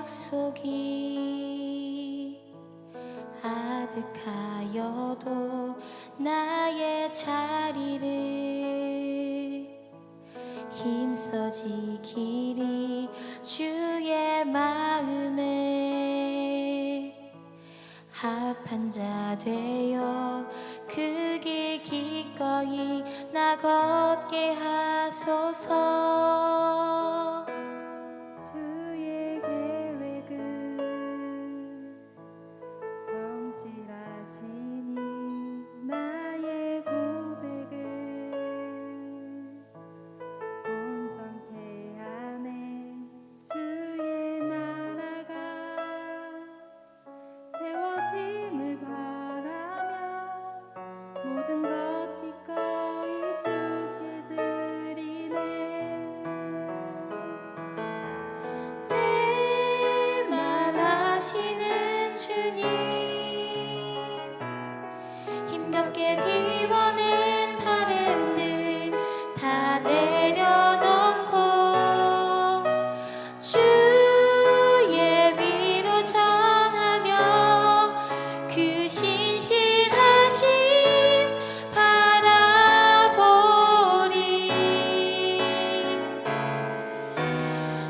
약속이 아득하여도 나의 자리를 힘써 지키리 주의 마음에 합한 자 되어 그 길 기꺼이 나 걷게 하소서. 주의 계획은 성실하시니 나의 고백을 온전케 하네. 주의 나라가 세워짐을 바라며 모든 것 기꺼이 주께 드리네. 내 맘 아시는 주님, 힘겹게 비워낸 바램들 다 내려놓고 주의 위로 전하며 그 신실하심 바라보리.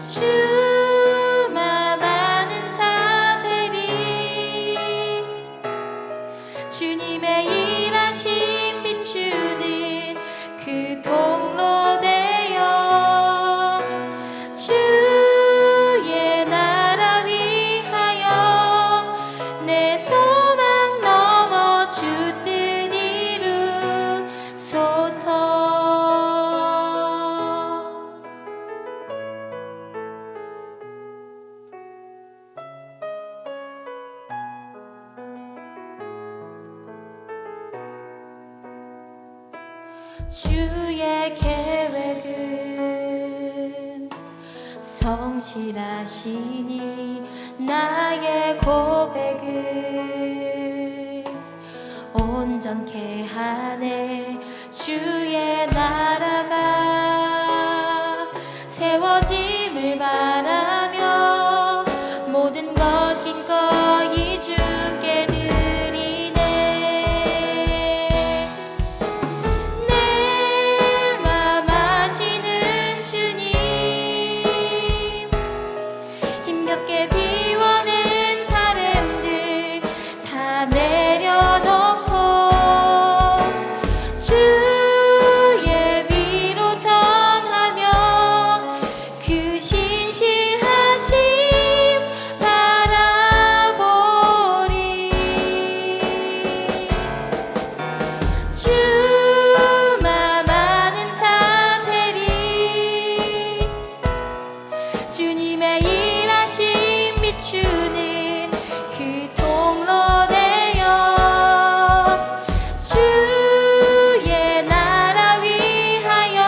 주만 아는 자 되리. 주님의 일하심 비추는 그 통로 되어 주의 나라 위하여 내 소망 넘어 주 뜻 이루소서. 주의 계획은 성실하시니 나의 고백을 온전케 하네. 주의 나라가 세워짐을 바라며 모든 것 기꺼이 주께 드리네. 내 맘 아시는 주님, 힘겹게 비워낸 바램들 다 내려놓고 주의 위로 전하며 그 신실하심 바라보리. 주만 아는 자 되리. 주님의 일하심 비추는 그 통로 되어 주의 나라 위하여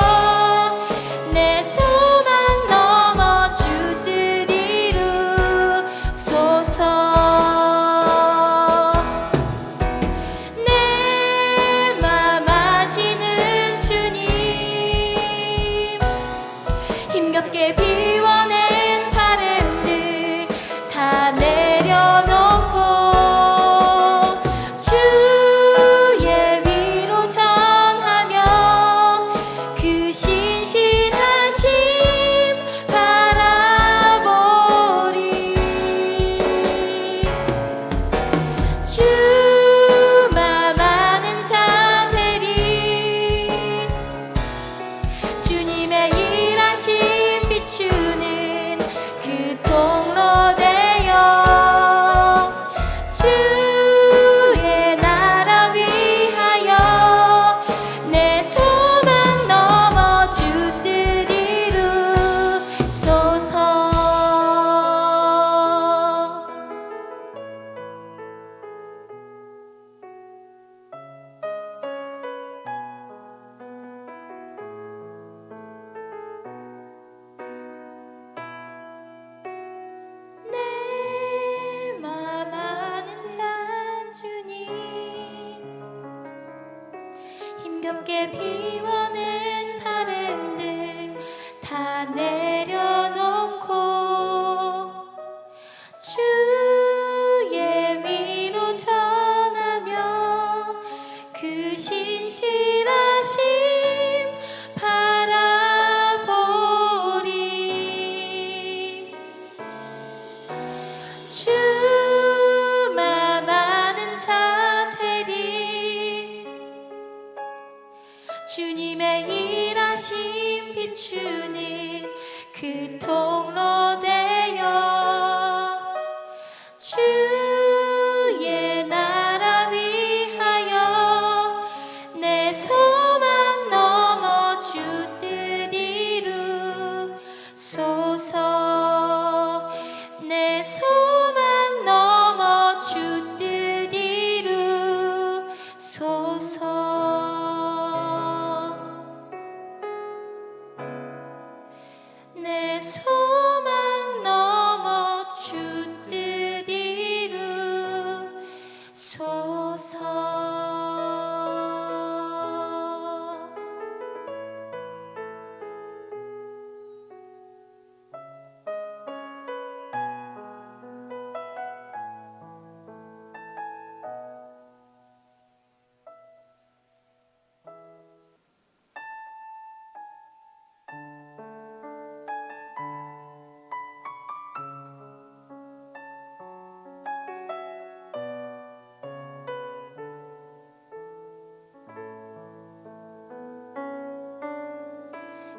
내 소망 넘어 주 뜻 이루소서. 내 맘 아시는 주님, 힘겹게 비워낸 바램들 다 내려놓고 주의 위로 전하며 그 신실하심 바라보리. 주만 아는 자 되리. 주님의 일하심 비추는 그 통로 되어 주의 나라 위하여 내 소망 넘어 주 뜻 이루소서. 내 맘 아는 자 주님, 힘겹게 비워낸 바램들 다 내려놓고 그 신실하심 바라보리. 주만 아는 자 되리. 주님의 일하심 비추는 그 통로 되어 주의 나라 위하여 내 소망 넘어 주 뜻 이루소서. 내 소망 넘어 주 뜻 이루소서. 내 소망 넘어 주 뜻 이루소서.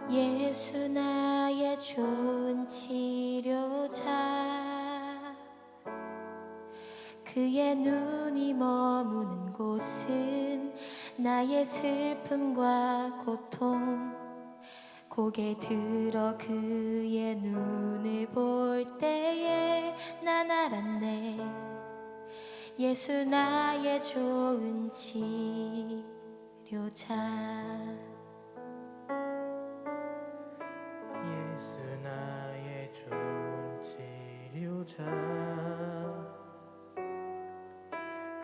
예수 나의 좋은 치료자. 그의 눈이 머무는 곳은 나의 슬픔과 고통. 고개 들어 그의 눈을 볼 때에 난 알았네. 예수 나의 좋은 치료자. 예수 나의 좋은 치료자.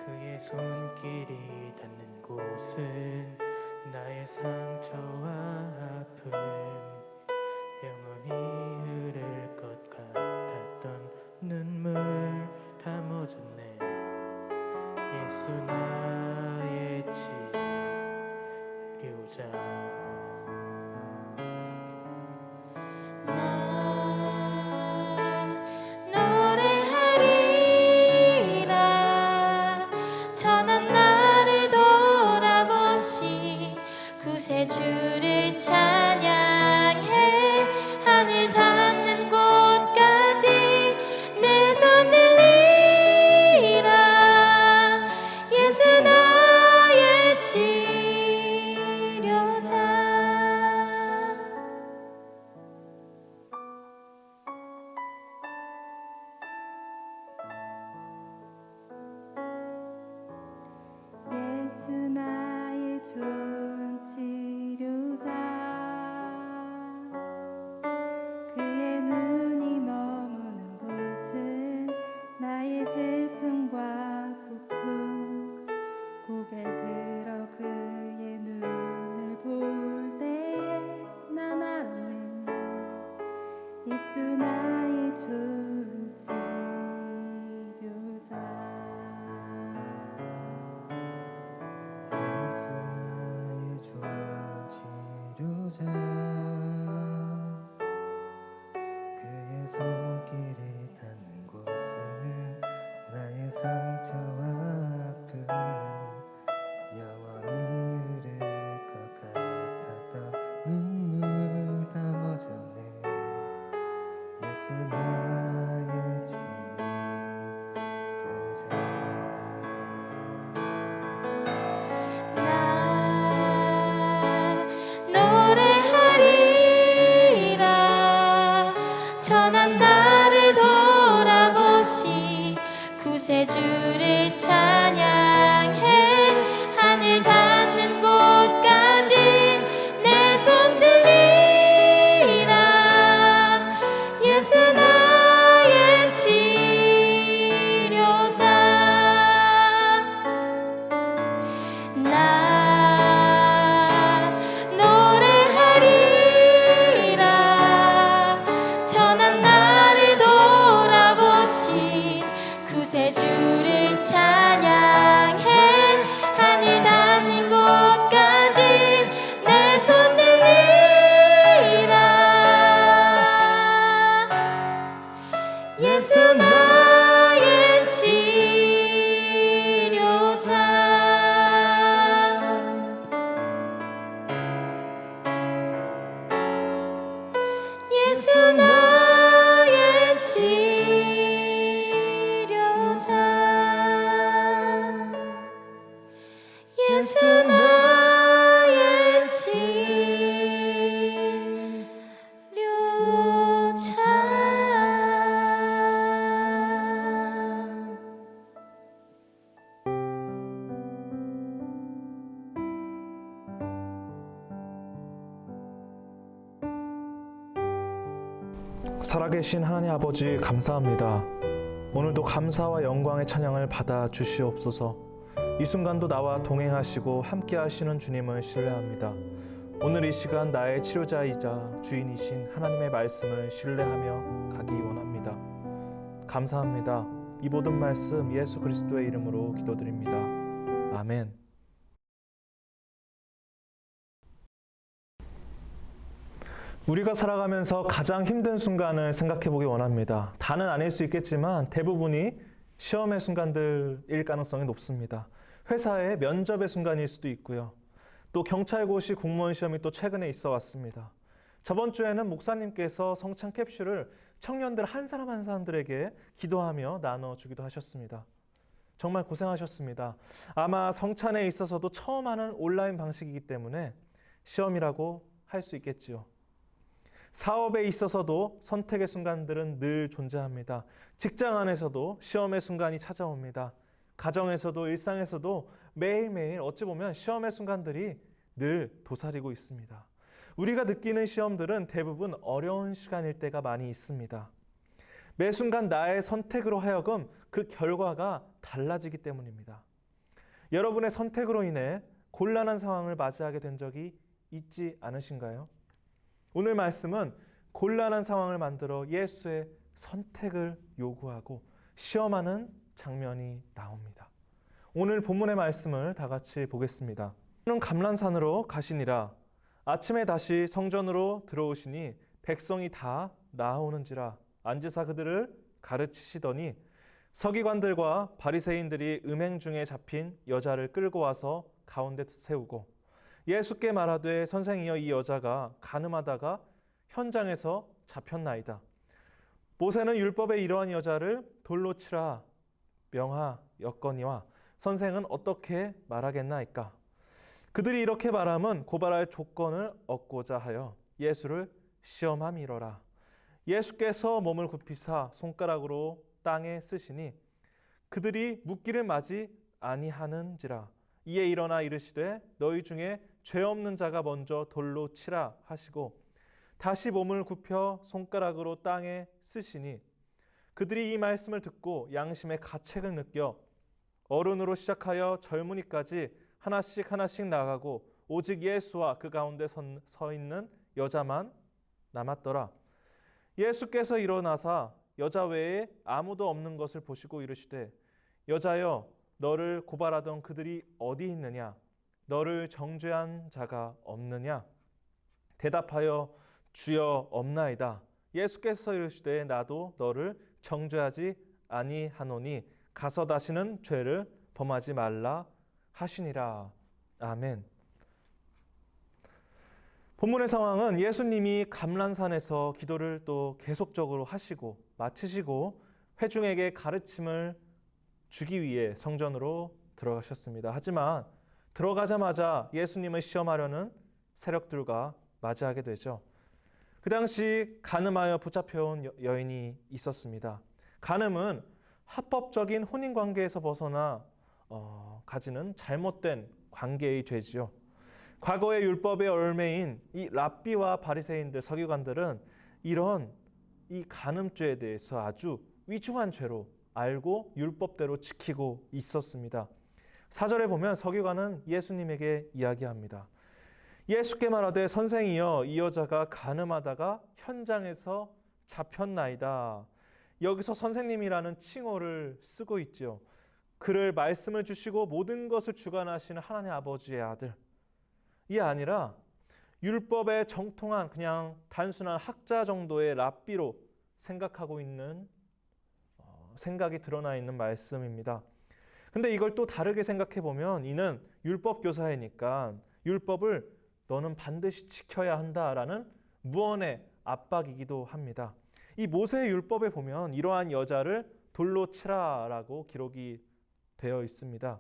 그의 손길이 닿는 곳은 나의 상처와 아픔 영원히 흐를 것 같았던 눈물 다 멎었네. 예수 나의 치료자. 나 노래하리라. 전한 나를 돌아보시 구세주를 찬양해. 하늘 닿는 곳까지 내 손 들리라. 예수 나의 치료자. 예수 나의 좋은 치료자. 그의 눈이 머무는 곳은 나의 슬픔과 고통. 예수 나의 치료자. 살아계신 하나님 아버지 감사합니다. 오늘도 감사와 영광의 찬양을 받아 주시옵소서. 이 순간도 나와 동행하시고 함께 하시는 주님을 신뢰합니다. 오늘 이 시간 나의 치료자이자 주인이신 하나님의 말씀을 신뢰하며 가기 원합니다. 감사합니다. 이 모든 말씀 예수 그리스도의 이름으로 기도드립니다. 아멘. 우리가 살아가면서 가장 힘든 순간을 생각해 보기 원합니다. 다는 아닐 수 있겠지만 대부분이 시험의 순간들일 가능성이 높습니다. 회사의 면접의 순간일 수도 있고요. 또 경찰고시 공무원 시험이 또 최근에 있어 왔습니다. 저번 주에는 목사님께서 성찬 캡슐을 청년들 한 사람 한 사람들에게 기도하며 나눠주기도 하셨습니다. 정말 고생하셨습니다. 아마 성찬에 있어서도 처음 하는 온라인 방식이기 때문에 시험이라고 할 수 있겠지요. 사업에 있어서도 선택의 순간들은 늘 존재합니다. 직장 안에서도 시험의 순간이 찾아옵니다. 가정에서도 일상에서도 매일매일 어찌 보면 시험의 순간들이 늘 도사리고 있습니다. 우리가 느끼는 시험들은 대부분 어려운 시간일 때가 많이 있습니다. 매 순간 나의 선택으로 하여금 그 결과가 달라지기 때문입니다. 여러분의 선택으로 인해 곤란한 상황을 맞이하게 된 적이 있지 않으신가요? 오늘 말씀은 곤란한 상황을 만들어 예수의 선택을 요구하고 시험하는 장면이 나옵니다. 오늘 본문의 말씀을 다 같이 보겠습니다. 주는 감람산으로 가시니라. 아침에 다시 성전으로 들어오시니 백성이 다 나아오는지라. 앉으사 그들을 가르치시더니 서기관들과 바리새인들이 음행 중에 잡힌 여자를 끌고 와서 가운데 세우고 예수께 말하되 선생이여 이 여자가 간음하다가 현장에서 잡혔나이다. 모세는 율법에 이러한 여자를 돌로 치라 명하였거니와 선생은 어떻게 말하겠나이까. 그들이 이렇게 말함은 고발할 조건을 얻고자 하여 예수를 시험함이로라. 예수께서 몸을 굽히사 손가락으로 땅에 쓰시니 그들이 묻기를 마지 아니하는지라. 이에 일어나 이르시되 너희 중에 죄 없는 자가 먼저 돌로 치라 하시고 다시 몸을 굽혀 손가락으로 땅에 쓰시니 그들이 이 말씀을 듣고 양심의 가책을 느껴 어른으로 시작하여 젊은이까지 하나씩 하나씩 나가고 오직 예수와 그 가운데 서 있는 여자만 남았더라. 예수께서 일어나사 여자 외에 아무도 없는 것을 보시고 이르시되 여자여 너를 고발하던 그들이 어디 있느냐? 너를 정죄한 자가 없느냐? 대답하여 주여 없나이다. 예수께서 이르시되 나도 너를 정죄하지 아니하노니 가서 다시는 죄를 범하지 말라 하시니라. 아멘. 본문의 상황은 예수님이 감람산에서 기도를 또 계속적으로 하시고 마치시고 회중에게 가르침을 주기 위해 성전으로 들어가셨습니다. 하지만 들어가자마자 예수님을 시험하려는 세력들과 맞이하게 되죠. 그 당시 간음하여 붙잡혀온 여인이 있었습니다. 간음은 합법적인 혼인관계에서 벗어나 가지는 잘못된 관계의 죄지요. 과거의 율법의 얼매인 이 랍비와 바리새인들, 서기관들은 이런 이 간음죄에 대해서 아주 위중한 죄로 알고 율법대로 지키고 있었습니다. 4절에 보면 서기관은 예수님에게 이야기합니다. 예수께 말하되 선생이여 이 여자가 간음하다가 현장에서 잡혔나이다. 여기서 선생님이라는 칭호를 쓰고 있죠. 그를 말씀을 주시고 모든 것을 주관하시는 하나님 아버지의 아들. 이 아니라 율법에 정통한 그냥 단순한 학자 정도의 랍비로 생각하고 있는 생각이 드러나 있는 말씀입니다. 근데 이걸 또 다르게 생각해 보면 이는 율법 교사이니까 율법을 너는 반드시 지켜야 한다라는 무언의 압박이기도 합니다. 이 모세의 율법에 보면 이러한 여자를 돌로 치라라고 기록이 되어 있습니다.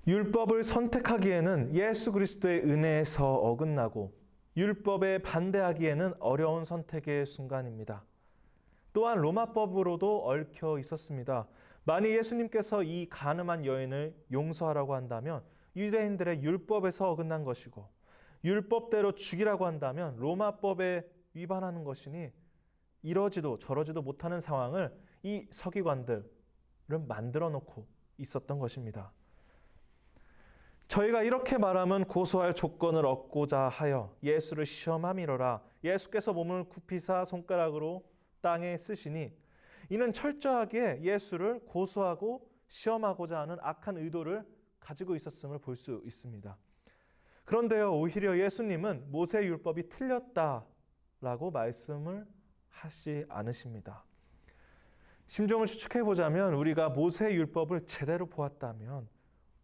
율법을 선택하기에는 예수 그리스도의 은혜에서 어긋나고 율법에 반대하기에는 어려운 선택의 순간입니다. 또한 로마법으로도 얽혀 있었습니다. 만일 예수님께서 이 간음한 여인을 용서하라고 한다면 유대인들의 율법에서 어긋난 것이고 율법대로 죽이라고 한다면 로마법에 위반하는 것이니 이러지도 저러지도 못하는 상황을 이 서기관들은 만들어 놓고 있었던 것입니다. 저희가 이렇게 말하면 고소할 조건을 얻고자 하여 예수를 시험함이로라. 예수께서 몸을 굽히사 손가락으로 땅에 쓰시니 이는 철저하게 예수를 고소하고 시험하고자 하는 악한 의도를 가지고 있었음을 볼 수 있습니다. 그런데요, 오히려 예수님은 모세 율법이 틀렸다라고 말씀을 하지 않으십니다. 심정을 추측해 보자면 우리가 모세 율법을 제대로 보았다면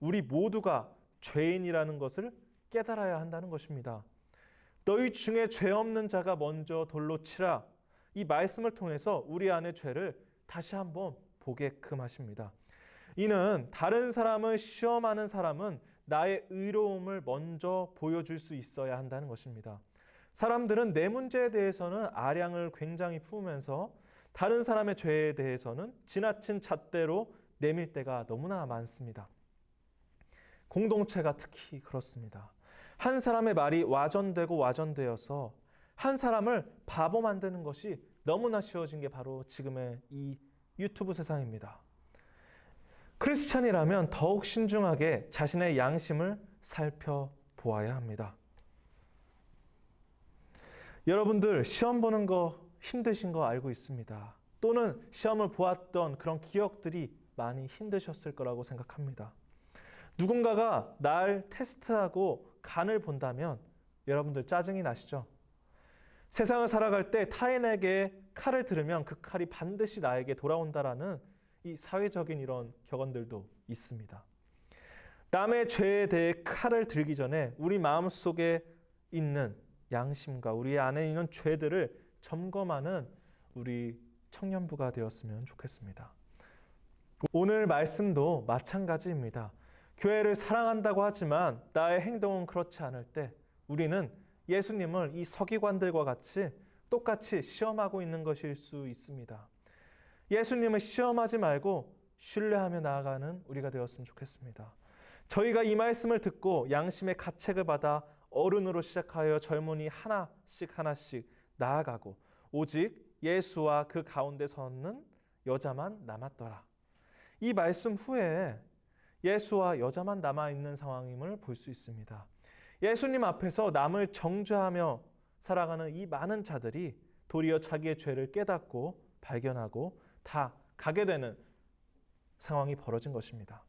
우리 모두가 죄인이라는 것을 깨달아야 한다는 것입니다. 너희 중에 죄 없는 자가 먼저 돌로 치라. 이 말씀을 통해서 우리 안의 죄를 다시 한번 보게끔 하십니다. 이는 다른 사람을 시험하는 사람은 나의 의로움을 먼저 보여줄 수 있어야 한다는 것입니다. 사람들은 내 문제에 대해서는 아량을 굉장히 품으면서 다른 사람의 죄에 대해서는 지나친 잣대로 내밀 때가 너무나 많습니다. 공동체가 특히 그렇습니다. 한 사람의 말이 와전되고 와전되어서 한 사람을 바보 만드는 것이 너무나 쉬워진 게 바로 지금의 이 유튜브 세상입니다. 크리스찬이라면 더욱 신중하게 자신의 양심을 살펴보아야 합니다. 여러분들 시험 보는 거 힘드신 거 알고 있습니다. 또는 시험을 보았던 그런 기억들이 많이 힘드셨을 거라고 생각합니다. 누군가가 날 테스트하고 간을 본다면 여러분들 짜증이 나시죠? 세상을 살아갈 때 타인에게 칼을 들으면 그 칼이 반드시 나에게 돌아온다라는 이 사회적인 이런 격언들도 있습니다. 남의 죄에 대해 칼을 들기 전에 우리 마음속에 있는 양심과 우리 안에 있는 죄들을 점검하는 우리 청년부가 되었으면 좋겠습니다. 오늘 말씀도 마찬가지입니다. 교회를 사랑한다고 하지만 나의 행동은 그렇지 않을 때 우리는 예수님을 이 서기관들과 같이 똑같이 시험하고 있는 것일 수 있습니다. 예수님을 시험하지 말고 신뢰하며 나아가는 우리가 되었으면 좋겠습니다. 저희가 이 말씀을 듣고 양심의 가책을 받아 어른으로 시작하여 젊은이 하나씩 나아가고 오직 예수와 그 가운데 서는 여자만 남았더라. 이 말씀 후에 예수와 여자만 남아있는 상황임을 볼 수 있습니다. 예수님 앞에서 남을 정죄하며 살아가는 이 많은 자들이 도리어 자기의 죄를 깨닫고 발견하고 다 가게 되는 상황이 벌어진 것입니다.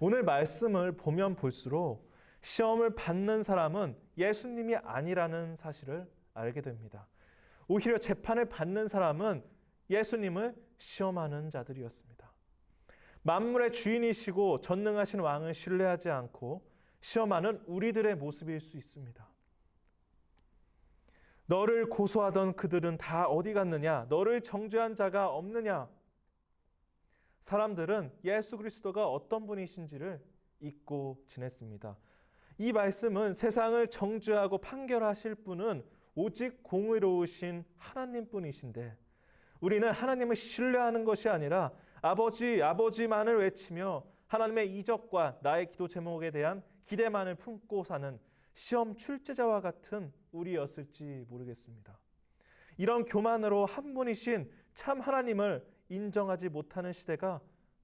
오늘 말씀을 보면 볼수록 시험을 받는 사람은 예수님이 아니라는 사실을 알게 됩니다. 오히려 재판을 받는 사람은 예수님을 시험하는 자들이었습니다. 만물의 주인이시고 전능하신 왕을 신뢰하지 않고 시험하는 우리들의 모습일 수 있습니다. 너를 고소하던 그들은 다 어디 갔느냐? 너를 정죄한 자가 없느냐? 사람들은 예수 그리스도가 어떤 분이신지를 잊고 지냈습니다. 이 말씀은 세상을 정죄하고 판결하실 분은 오직 공의로우신 하나님뿐이신데 우리는 하나님을 신뢰하는 것이 아니라 아버지만을 외치며 하나님의 이적과 나의 기도 제목에 대한 기대만을 품고 사는 시험 출제자와 같은 우리였을지 모르겠습니다. 이런 교만으로 한 분이신 참 하나님을 인정하지 못하는 시대가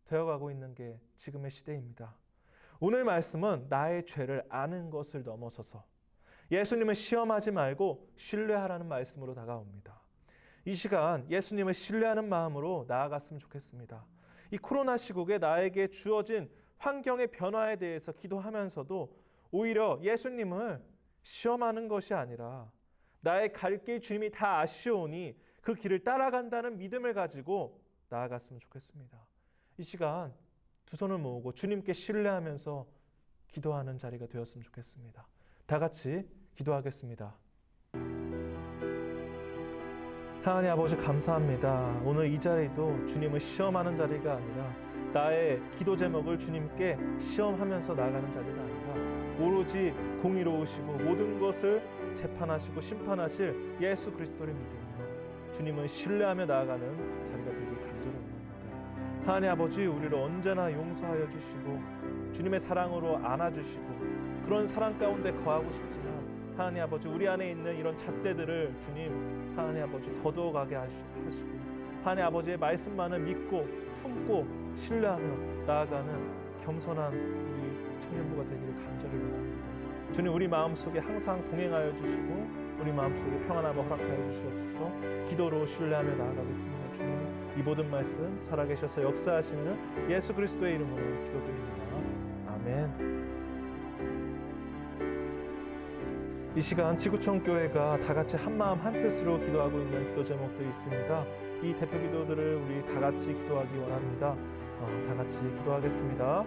되어가고 있는 게 지금의 시대입니다. 오늘 말씀은 나의 죄를 아는 것을 넘어서서 예수님을 시험하지 말고 신뢰하라는 말씀으로 다가옵니다. 이 시간 예수님을 신뢰하는 마음으로 나아갔으면 좋겠습니다. 이 코로나 시국에 나에게 주어진 환경의 변화에 대해서 기도하면서도 오히려 예수님을 시험하는 것이 아니라 나의 갈 길 주님이 다 아시오니 그 길을 따라간다는 믿음을 가지고 나아갔으면 좋겠습니다. 이 시간 두 손을 모으고 주님께 신뢰하면서 기도하는 자리가 되었으면 좋겠습니다. 다 같이 기도하겠습니다. 하나님 아버지 감사합니다. 오늘 이 자리도 주님을 시험하는 자리가 아니라 나의 기도 제목을 주님께 시험하면서 나아가는 자리가 아니라 오로지 공의로우시고 모든 것을 재판하시고 심판하실 예수 그리스도를 믿으며 주님을 신뢰하며 나아가는 자리가 되길 간절히 원합니다. 하나님 아버지, 우리를 언제나 용서하여 주시고 주님의 사랑으로 안아주시고 그런 사랑 가운데 거하고 싶지만 하나님 아버지, 우리 안에 있는 이런 잣대들을 주님 하나님 아버지 거두어가게 하시고 하나님 아버지의 말씀만을 믿고 품고 신뢰하며 나아가는 겸손한 우리 청년부가 되기를 간절히 원합니다. 주님, 우리 마음속에 항상 동행하여 주시고 우리 마음속에 평안함을 허락하여 주시옵소서. 기도로 신뢰하며 나아가겠습니다. 주님, 이 모든 말씀 살아계셔서 역사하시는 예수 그리스도의 이름으로 기도드립니다. 아멘. 이 시간 지구촌 교회가 다 같이 한 마음 한 뜻으로 기도하고 있는 기도 제목들이 있습니다. 이 대표 기도들을 우리 다 같이 기도하기 원합니다. 다 같이 기도하겠습니다.